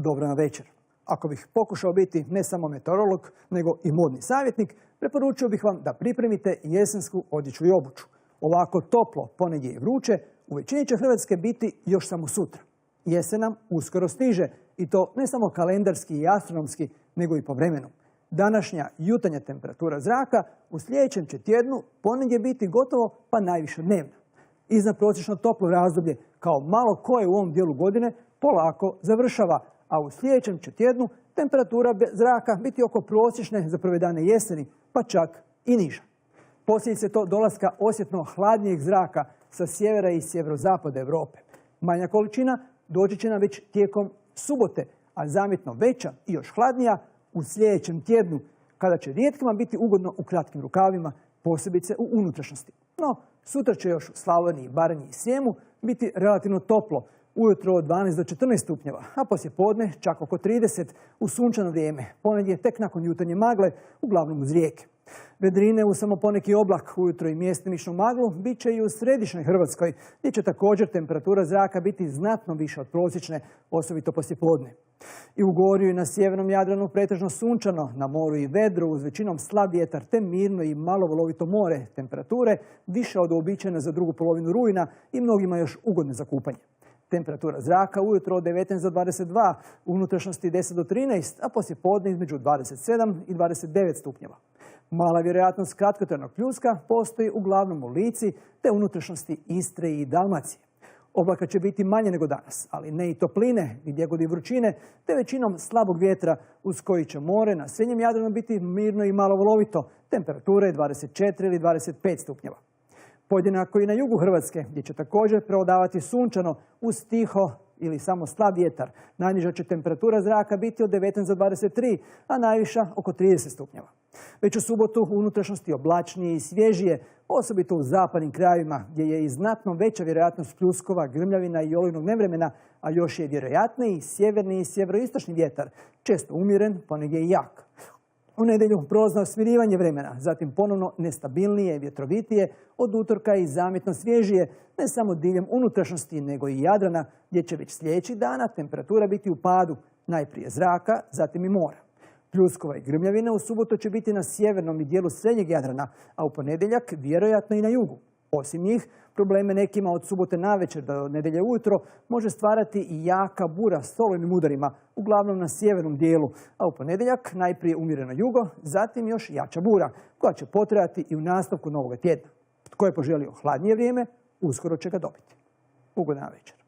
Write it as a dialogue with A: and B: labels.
A: dobro na večer. Ako bih pokušao biti ne samo meteorolog, nego i modni savjetnik, preporučio bih vam da pripremite jesensku odjeću i obuću. Ovako toplo, ponegdje i vruće, u većini će Hrvatske biti još samo sutra. Jesen nam uskoro stiže i to ne samo kalendarski i astronomski, nego i po vremenu. Današnja jutarnja temperatura zraka u sljedećem će tjednu ponegdje biti gotovo pa najviše dnevna. Iznadprosječno toplo razdoblje, kao malo koje u ovom dijelu godine, polako završava, a u sljedećem će tjednu temperatura zraka biti oko prosječne za prve dane jeseni, pa čak i niža. Posljedice to dolaska osjetno hladnijeg zraka sa sjevera i sjeverozapada Europe. Manja količina doći će nam već tijekom subote, a zamjetno veća i još hladnija u sljedećem tjednu, kada će rijetkima biti ugodno u kratkim rukavima, posebice u unutrašnjosti. No, sutra će još u Slavoniji, Baranji i Srijemu biti relativno toplo, ujutro od 12 do 14 stupnjeva, a poslijepodne čak oko 30 u sunčano vrijeme, ponegdje tek nakon jutarnje magle, uglavnom uz rijeke. Vedrine uz samo poneki oblak, ujutro i mjestimičnu maglu, bit će i u središnjoj Hrvatskoj, gdje će također temperatura zraka biti znatno više od prosječne, osobito poslijepodne. I u Gorju i na sjevernom Jadranu pretežno sunčano, na moru i vedru uz većinom slab vjetar te mirno i malo valovito more, temperature više od uobičajene za drugu polovinu rujna i mnogima još ugodne za kupanje. Temperatura zraka ujutro od 19 do 22, u unutrašnjosti 10 do 13, a poslijepodne između 27 i 29 stupnjeva. Mala vjerojatnost kratkotrajnog pljuska postoji uglavnom u Lici te unutrašnjosti Istre i Dalmacije. Oblaka će biti manje nego danas, ali ne i topline, gdje god i vrućine, te većinom slabog vjetra uz koji će more na srednjem Jadranu biti mirno i malo valovito, temperature 24 ili 25 stupnjeva. Podjednako i na jugu Hrvatske, gdje će također preovladavati sunčano uz tiho ili samo slab vjetar. Najniža će temperatura zraka biti od 19 do 23, a najviša oko 30 stupnjeva. Već u subotu u unutrašnjosti oblačnije i svježije, osobito u zapadnim krajevima, gdje je i znatno veća vjerojatnost pljuskova, grmljavina i olujnog nevremena, a još je vjerojatniji sjeverni i sjeveroistočni vjetar, često umjeren, ponegdje i jak. U nedjelju prolazno smirivanje vremena, zatim ponovno nestabilnije i vjetrovitije, od utorka i zamjetno svježije, ne samo diljem unutrašnjosti, nego i Jadrana, gdje će već sljedećih dana temperatura biti u padu, najprije zraka, zatim i mora. Pljuskova i grmljavine u subotu će biti na sjevernom i dijelu srednjeg Jadrana, a u ponedjeljak vjerojatno i na jugu. Osim njih, probleme nekima od subote navečer do nedjelje ujutro može stvarati i jaka bura s olujnim udarima, uglavnom na sjevernom dijelu, a u ponedjeljak najprije umjereno jugo, zatim još jača bura, koja će potrajati i u nastavku novog tjedna. Tko je poželio hladnije vrijeme, uskoro će ga dobiti. Ugodna večer.